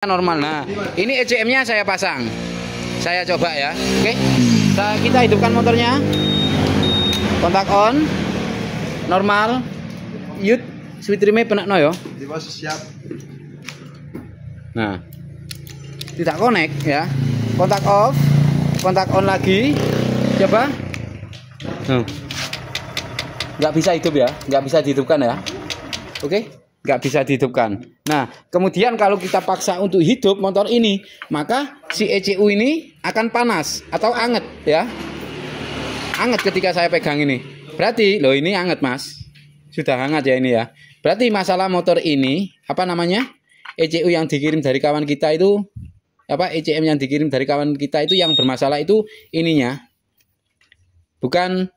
normal. Nah, ini ECM-nya saya pasang. Saya coba ya. Oke. Kita hidupkan motornya. Kontak on. Normal. Yut, switch rime penakno ya. Siap. Nah. Tidak connect ya. Kontak off. Kontak on lagi. Coba. Nggak bisa hidup ya. Nggak bisa dihidupkan ya. Oke. Nggak bisa dihidupkan. Nah, kemudian kalau kita paksa untuk hidup motor ini, maka si ECU ini akan panas atau anget ya. Anget ketika saya pegang ini. Berarti, loh ini anget mas. Sudah hangat ya ini ya. Berarti masalah motor ini, apa namanya? ECU yang dikirim dari kawan kita itu, ECM yang dikirim dari kawan kita itu yang bermasalah itu ininya. Bukan.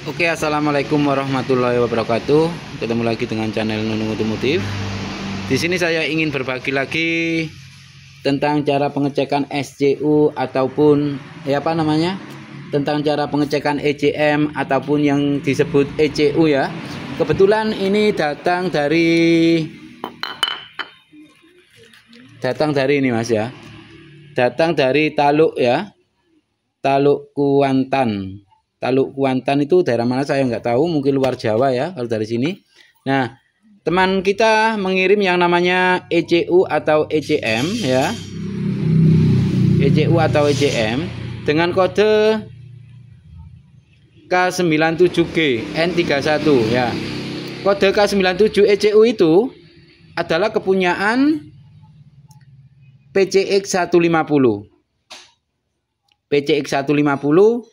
Oke, assalamualaikum warahmatullahi wabarakatuh. Ketemu lagi dengan channel Nunung Otomotif. Di sini saya ingin berbagi lagi tentang cara pengecekan SCU ataupun tentang cara pengecekan ECM ataupun yang disebut ECU ya. Kebetulan ini datang dari ini mas ya. Datang dari Taluk ya. Taluk Kuantan. Taluk Kuantan itu daerah mana saya nggak tahu, mungkin luar Jawa ya kalau dari sini. Nah, teman kita mengirim yang namanya ECU atau ECM ya. ECU atau ECM dengan kode K97G N31 ya. Kode K97 ECU itu adalah kepunyaan PCX 150. PCX 150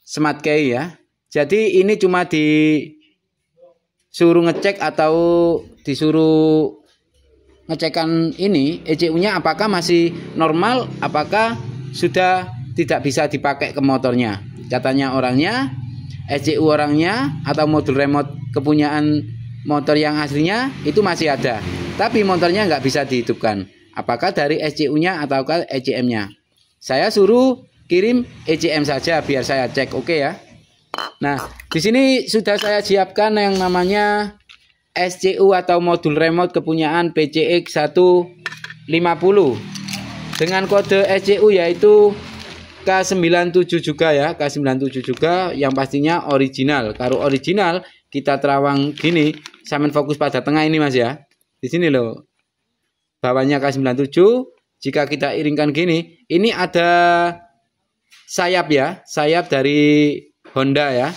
Smart Key ya. Jadi ini cuma disuruh ngecek atau disuruh ngecekan ini ECU-nya apakah masih normal, apakah sudah tidak bisa dipakai ke motornya. Katanya orangnya, ECU orangnya atau modul remote kepunyaan motor yang aslinya itu masih ada. Tapi motornya nggak bisa dihidupkan. Apakah dari SCU-nya ataukah ECM-nya? Saya suruh kirim ECM saja biar saya cek, oke ya. Nah, di sini sudah saya siapkan yang namanya SCU atau modul remote kepunyaan PCX 150 dengan kode SCU yaitu K97 juga ya, K97 juga yang pastinya original. Kalau original kita terawang gini, sampai fokus pada tengah ini mas ya. Di sini loh. Bawahnya K97, jika kita iringkan gini, ini ada sayap ya, sayap dari Honda ya.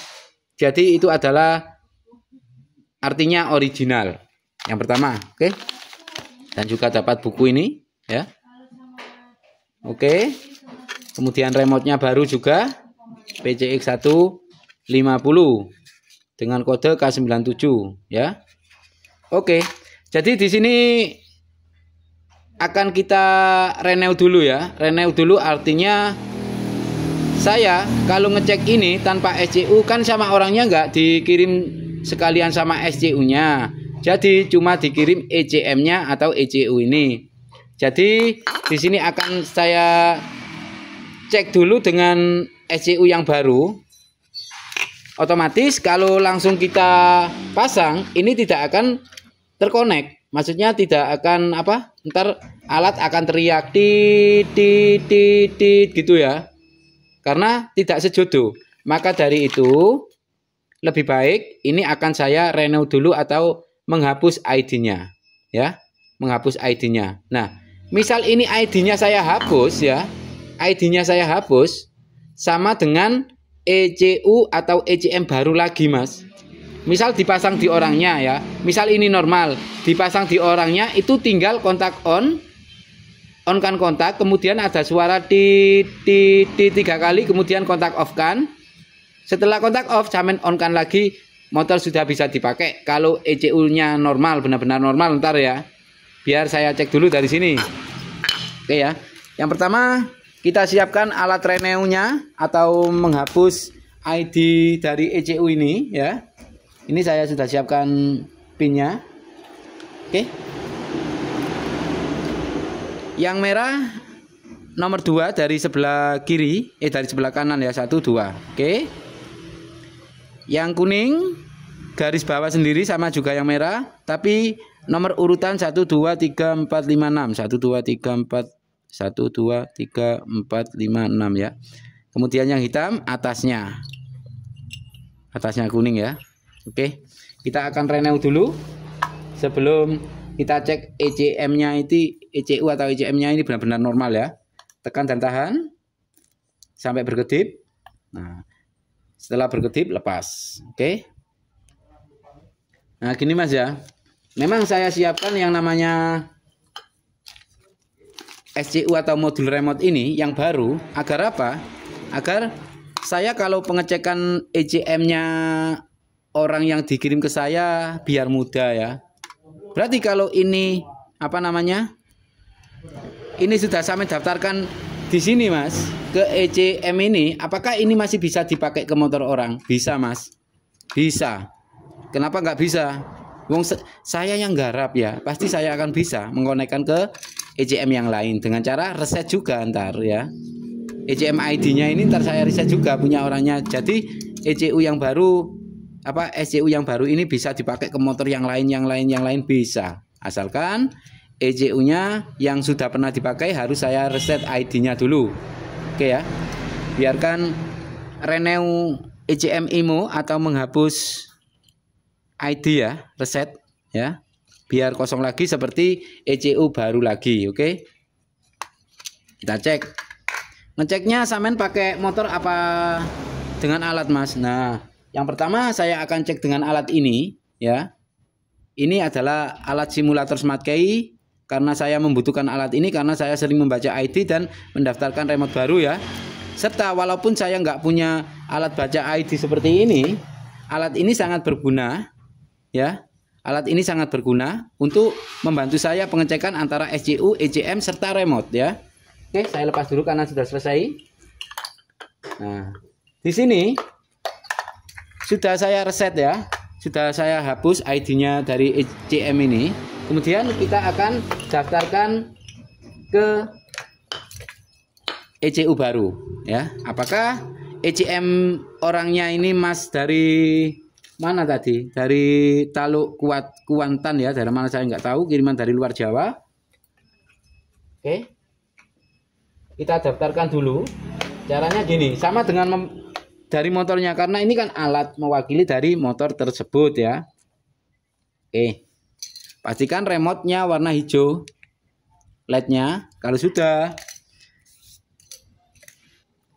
Jadi itu adalah artinya original. Yang pertama, oke. Dan juga dapat buku ini ya. Oke. Kemudian remote-nya baru juga PCX 150 dengan kode K97 ya. Oke. Jadi di sini akan kita renew dulu ya. Renew dulu artinya saya kalau ngecek ini tanpa SCU kan sama orangnya nggak dikirim sekalian sama SCU-nya. Jadi cuma dikirim ECM-nya atau ECU ini. Jadi di sini akan saya cek dulu dengan SCU yang baru. Otomatis kalau langsung kita pasang ini tidak akan terkonek. Maksudnya tidak akan ntar alat akan teriak tit gitu ya. Karena tidak sejodoh. Maka dari itu lebih baik ini akan saya renew dulu atau menghapus ID-nya ya. Menghapus ID-nya. Nah, misal ini ID-nya saya hapus ya. ID-nya saya hapus sama dengan ECU atau ECM baru lagi mas. Misal dipasang di orangnya ya. Misal ini normal, dipasang di orangnya itu tinggal kontak on kan kontak, kemudian ada suara tit 3 kali, kemudian kontak off kan. Setelah kontak off, camen on kan lagi, motor sudah bisa dipakai. Kalau ECU-nya normal, benar-benar normal ntar ya. Biar saya cek dulu dari sini. Oke ya. Yang pertama, kita siapkan alat renew-nya atau menghapus ID dari ECU ini ya. Ini saya sudah siapkan pin-nya. Oke. Yang merah nomor 2 dari sebelah kiri, dari sebelah kanan ya, 1 2. Oke. Yang kuning garis bawah sendiri sama juga yang merah, tapi nomor urutan 1 2 3 4 5 6. 1 2 3 4 1 2 3 4 5 6 ya. Kemudian yang hitam atasnya. Atasnya kuning ya. Oke. Kita akan renew dulu sebelum kita cek ECM-nya itu, ECU atau ECM-nya ini benar-benar normal ya. Tekan dan tahan sampai berkedip. Nah, setelah berkedip lepas. Oke. Nah, gini Mas ya. Memang saya siapkan yang namanya SCU atau modul remote ini yang baru agar apa? Agar saya kalau pengecekan ECM-nya orang yang dikirim ke saya biar mudah ya. Berarti kalau ini apa namanya? Ini sudah saya daftarkan di sini Mas ke ECM ini, apakah ini masih bisa dipakai ke motor orang? Bisa Mas. Bisa. Kenapa nggak bisa? Wong saya yang garap ya, pasti saya akan bisa mengkonekkan ke ECM yang lain dengan cara reset juga ntar ya. ECM ID-nya ini ntar saya reset juga punya orangnya. Jadi ECU yang baru apa SCU yang baru ini bisa dipakai ke motor yang lain bisa. Asalkan ECU-nya yang sudah pernah dipakai harus saya reset ID-nya dulu. Oke ya. Biarkan renew ECM IMO atau menghapus ID ya, reset ya. Biar kosong lagi seperti ECU baru lagi, oke? Kita cek. Ngeceknya sampean pakai motor apa dengan alat, Mas? Nah, yang pertama saya akan cek dengan alat ini ya. Ini adalah alat simulator Smart Key karena saya membutuhkan alat ini karena saya sering membaca ID dan mendaftarkan remote baru ya. Serta walaupun saya nggak punya alat baca ID seperti ini, alat ini sangat berguna ya. Alat ini sangat berguna untuk membantu saya pengecekan antara SCU, ECM serta remote ya. Oke, saya lepas dulu karena sudah selesai. Nah, di sini sudah saya reset ya. Sudah saya hapus ID-nya dari ECM ini. Kemudian kita akan daftarkan ke ECU baru ya. Apakah ECM orangnya ini Mas dari mana tadi? Dari Taluk Kuantan ya. Dari mana saya nggak tahu. Kiriman dari luar Jawa. Oke. Kita daftarkan dulu. Caranya gini. Sama dengan dari motornya. Karena ini kan alat mewakili dari motor tersebut ya. Oke. Pastikan remote-nya warna hijau. LED-nya. Kalau sudah.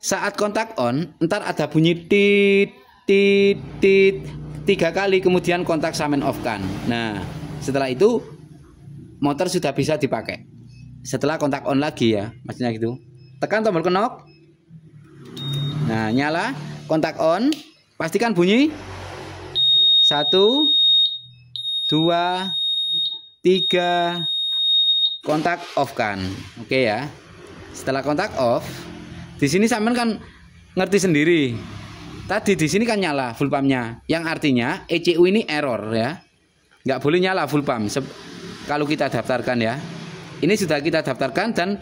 Saat kontak on. Ntar ada bunyi tit. 3 kali kemudian kontak samen off kan. Nah setelah itu motor sudah bisa dipakai. Setelah kontak on lagi ya, maksudnya gitu. Tekan tombol knock. Nah nyala, kontak on, pastikan bunyi 1 2 3 kontak off kan. Oke ya. Setelah kontak off, di sini samen kan ngerti sendiri. Tadi di sini kan nyala full pumpnya, yang artinya ECU ini error ya, nggak boleh nyala full pump kalau kita daftarkan ya. Ini sudah kita daftarkan dan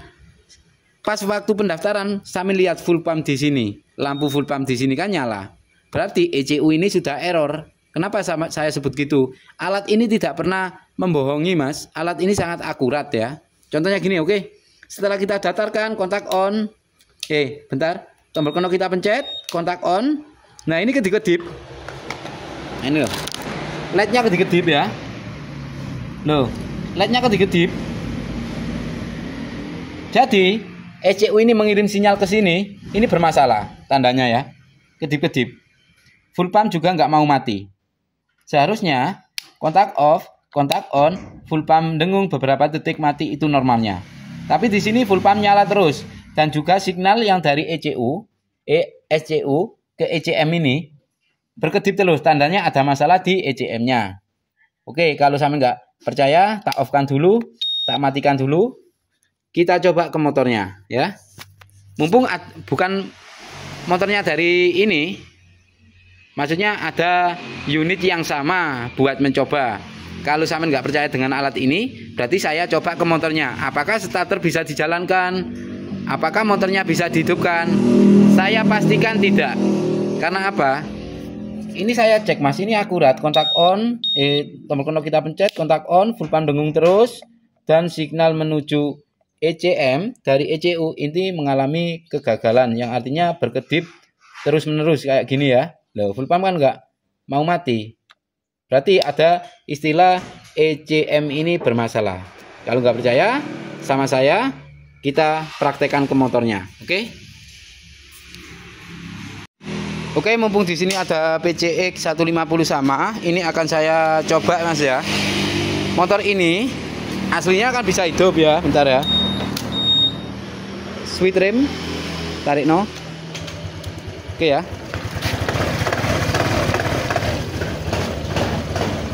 pas waktu pendaftaran kami lihat full pump di sini, lampu full pump di sini kan nyala. Berarti ECU ini sudah error. Kenapa saya sebut gitu? Alat ini tidak pernah membohongi Mas. Alat ini sangat akurat ya. Contohnya gini, oke. Setelah kita daftarkan kontak on, bentar, tombol knock kita pencet, kontak on. Nah ini kedip-kedip. Ini loh. LED-nya kedip-kedip ya. Loh, LED-nya kedip-kedip. Jadi, ECU ini mengirim sinyal ke sini, ini bermasalah tandanya ya. Kedip-kedip. Full pump juga nggak mau mati. Seharusnya kontak off, kontak on, full pump dengung beberapa detik mati itu normalnya. Tapi di sini full pump nyala terus dan juga signal yang dari SCU ke ECM ini berkedip terus, tandanya ada masalah di ECM-nya. Oke, kalau sampai nggak percaya, tak off-kan dulu, tak matikan dulu. Kita coba ke motornya ya. Mumpung bukan motornya dari ini, maksudnya ada unit yang sama buat mencoba. Kalau sampai nggak percaya dengan alat ini, berarti saya coba ke motornya. Apakah starter bisa dijalankan? Apakah motornya bisa dihidupkan? Saya pastikan tidak. Karena apa? Ini saya cek Mas, ini akurat, kontak on, tombol knob kita pencet, kontak on, full pan dengung terus, dan signal menuju ECM dari ECU ini mengalami kegagalan, yang artinya berkedip terus menerus kayak gini ya. Loh, full pan kan nggak mau mati, berarti ada istilah ECM ini bermasalah. Kalau nggak percaya sama saya, kita praktekkan ke motornya, oke? Oke, mumpung di sini ada PCX 150 sama, ini akan saya coba Mas ya. Motor ini aslinya kan bisa hidup ya, bentar ya. Sweet rim, tarik no. Oke ya.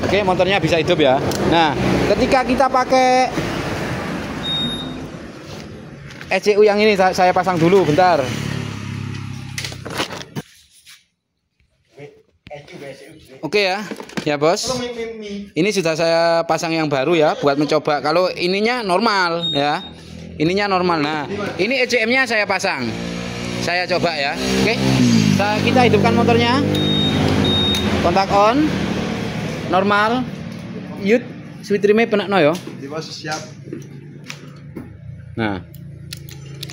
Oke, motornya bisa hidup ya. Nah, ketika kita pakai ECU yang ini saya pasang dulu, bentar. Oke ya bos. Ini sudah saya pasang yang baru ya, buat mencoba. Kalau ininya normal ya, ininya normal. Nah, ini ECM-nya saya pasang, saya coba ya. Oke, kita hidupkan motornya. Kontak on, normal. Yut, sweet rim penak no yo. Siap. Nah,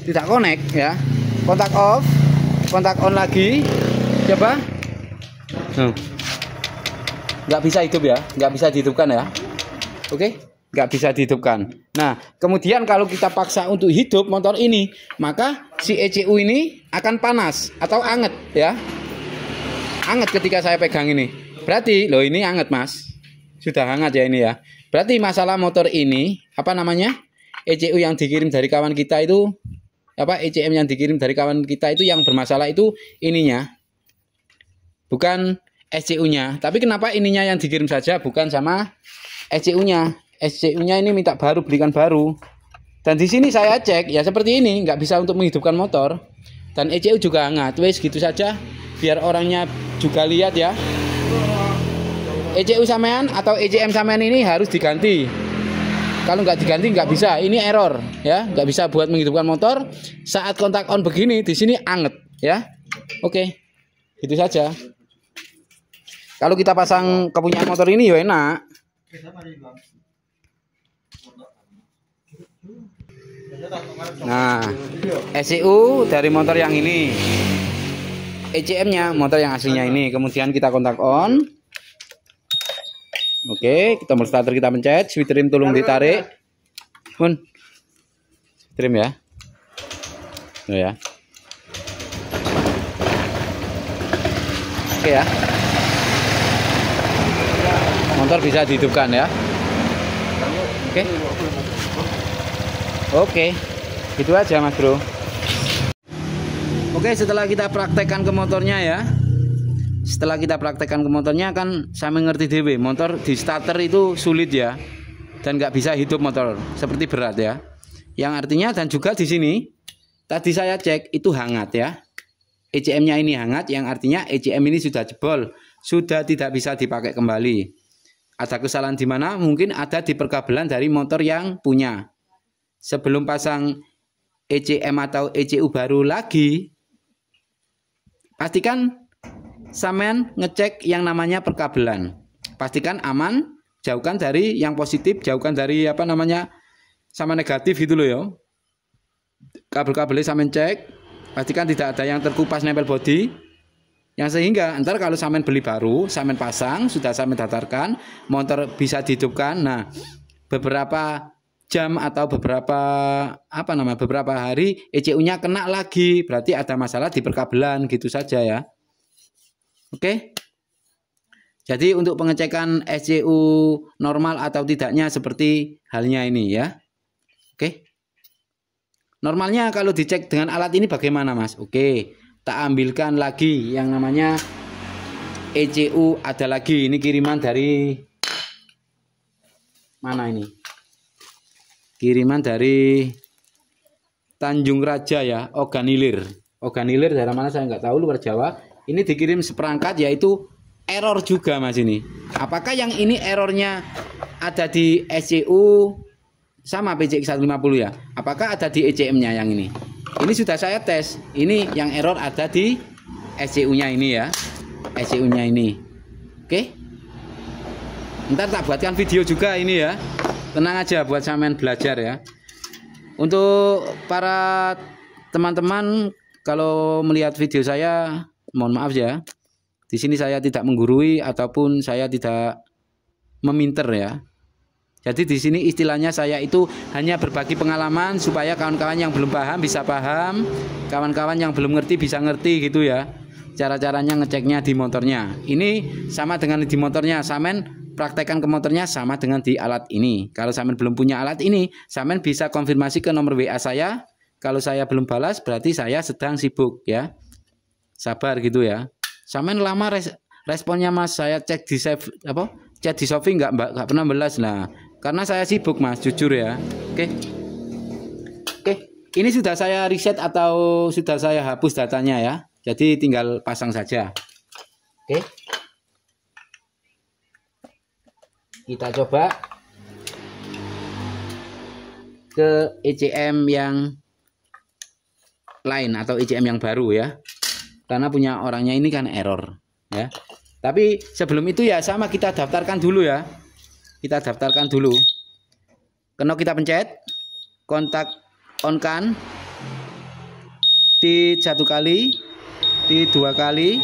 tidak connect ya. Kontak off, kontak on lagi. Coba. Nggak bisa hidup ya, nggak bisa dihidupkan ya. Oke, nggak bisa dihidupkan. Nah, kemudian kalau kita paksa untuk hidup motor ini, maka si ECU ini akan panas atau anget ya. Anget ketika saya pegang ini. Berarti, loh ini anget Mas. Sudah hangat ya ini ya. Berarti masalah motor ini, apa namanya? ECU yang dikirim dari kawan kita itu, ECM yang dikirim dari kawan kita itu yang bermasalah itu ininya. Bukan ECU-nya, tapi kenapa ininya yang dikirim saja bukan sama ECU-nya? ECU-nya ini minta baru, belikan baru. Dan di sini saya cek ya seperti ini, nggak bisa untuk menghidupkan motor. Dan ECU juga hangat. Wes gitu saja, biar orangnya juga lihat ya. ECU sampean atau ECM sampean ini harus diganti. Kalau nggak diganti nggak bisa, ini error ya, nggak bisa buat menghidupkan motor. Saat kontak on begini, di sini anget ya. Oke, gitu saja. Kalau kita pasang kepunyaan motor ini ya enak. Nah, ECU dari motor yang ini, ECM-nya motor yang aslinya ini. Kemudian kita kontak on. Oke, tombol starter kita pencet, sweet rim tolong ditarik. Pun. Trim ya. Oh ya. Oke ya. Motor bisa dihidupkan ya. Oke, itu aja Mas Bro. Oke, setelah kita praktekkan ke motornya ya, setelah kita praktekkan ke motornya kan saya mengerti DW, motor di starter itu sulit ya, dan nggak bisa hidup motor, seperti berat ya. Yang artinya dan juga di sini tadi saya cek itu hangat ya, ECM-nya ini hangat, yang artinya ECM ini sudah jebol, sudah tidak bisa dipakai kembali. Ada kesalahan di mana? Mungkin ada di perkabelan dari motor yang punya. Sebelum pasang ECM atau ECU baru lagi, pastikan sampean ngecek yang namanya perkabelan. Pastikan aman, jauhkan dari yang positif, jauhkan dari apa namanya sama negatif gitu loh ya. Kabel-kabelnya sampean cek, pastikan tidak ada yang terkupas nempel bodi. Yang sehingga ntar kalau sampean beli baru, sampean pasang, sudah sampean datarkan, motor bisa dihidupkan. Nah, beberapa jam atau beberapa hari ECU-nya kena lagi, berarti ada masalah di perkabelan gitu saja ya. Oke. Jadi untuk pengecekan ECU normal atau tidaknya seperti halnya ini ya. Oke. Normalnya kalau dicek dengan alat ini bagaimana Mas? Oke. Tak ambilkan lagi yang namanya ECU, ada lagi ini kiriman dari mana ini? Kiriman dari Tanjung Raja ya, Oganilir. Oganilir daerah mana saya nggak tahu, luar Jawa. Ini dikirim seperangkat, yaitu error juga Mas ini. Apakah yang ini errornya ada di ECU sama PCX 150 ya? Apakah ada di ECM-nya yang ini? Ini sudah saya tes. Ini yang error ada di ECU-nya ini ya. ECU-nya ini. Oke. Ntar tak buatkan video juga ini ya. Tenang aja buat sampean belajar ya. Untuk para teman-teman kalau melihat video saya, mohon maaf ya. Di sini saya tidak menggurui ataupun saya tidak meminter ya. Jadi di sini istilahnya saya itu hanya berbagi pengalaman supaya kawan-kawan yang belum paham bisa paham, kawan-kawan yang belum ngerti bisa ngerti gitu ya. Cara-caranya ngeceknya di motornya. Ini sama dengan di motornya, samen praktekkan ke motornya sama dengan di alat ini. Kalau samen belum punya alat ini, samen bisa konfirmasi ke nomor WA saya. Kalau saya belum balas berarti saya sedang sibuk ya. Sabar gitu ya. Samen lama responnya Mas, saya cek di save chat di Shopee nggak pernah balas. Nah, karena saya sibuk Mas, jujur ya. Oke. Ini sudah saya reset atau sudah saya hapus datanya ya. Jadi tinggal pasang saja. Oke. Kita coba ke ECM yang lain atau ECM yang baru ya. Karena punya orangnya ini kan error ya. Tapi sebelum itu ya sama kita daftarkan dulu ya. Kita daftarkan dulu. Kena kita pencet kontak on kan. T 1 kali, T 2 kali,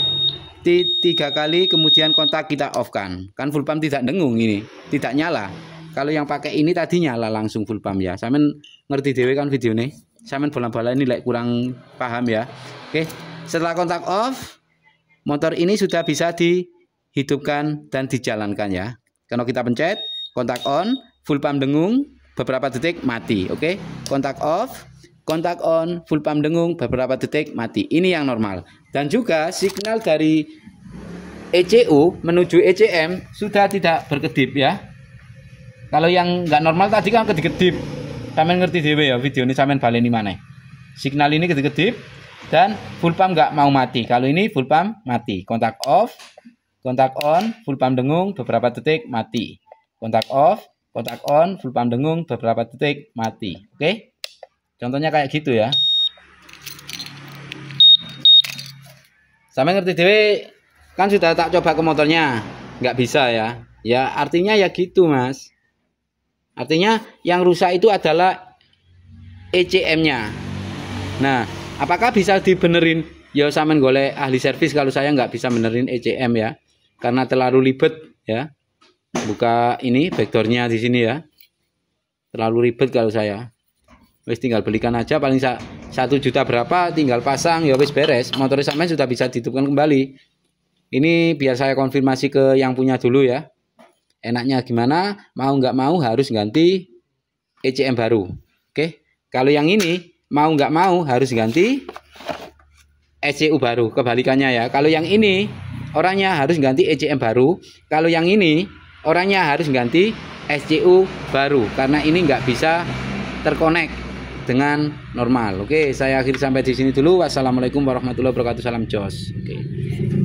T 3 kali, kemudian kontak kita off kan. Kan full pump tidak dengung ini, tidak nyala. Kalau yang pakai ini tadi nyala langsung full pump ya. Samen ngerti dewe kan video nih. Samen bola-bola ini kurang paham ya. Oke. Setelah kontak off, motor ini sudah bisa dihidupkan dan dijalankan ya. Kalau kita pencet kontak on, full pump dengung, beberapa detik mati. Oke, kontak off, kontak on, full pump dengung, beberapa detik mati. Ini yang normal. Dan juga signal dari ECU menuju ECM sudah tidak berkedip ya. Kalau yang nggak normal tadi kan kedip-kedip. Samen ngerti dewe ya video ini, samen baleni mana. Signal ini kedip-kedip. Dan full pump nggak mau mati. Kalau ini full pump mati. Kontak off, kontak on, full pump dengung, beberapa detik mati. Kontak off, kontak on, full pump dengung, beberapa detik mati. Oke? Contohnya kayak gitu ya. Sampai ngerti dewe kan sudah tak coba ke motornya, nggak bisa ya. Ya artinya ya gitu Mas. Artinya yang rusak itu adalah ECM-nya. Nah, apakah bisa dibenerin? Ya samen golek ahli servis kalau saya nggak bisa benerin ECM ya. Karena terlalu ribet ya. Buka ini backdoornya di sini ya. Terlalu ribet kalau saya. Wis tinggal belikan aja paling 1 juta berapa tinggal pasang ya wis beres. Motor sampean sudah bisa dihidupkan kembali. Ini biar saya konfirmasi ke yang punya dulu ya. Enaknya gimana? Mau nggak mau harus ganti ECM baru. Oke. Kalau yang ini mau nggak mau harus ganti ECU baru, kebalikannya ya. Kalau yang ini orangnya harus ganti ECM baru, kalau yang ini orangnya harus ganti ECU baru karena ini nggak bisa terkonek dengan normal. Oke, saya akhiri sampai di sini dulu. Wassalamualaikum warahmatullahi wabarakatuh. Salam jos. Oke.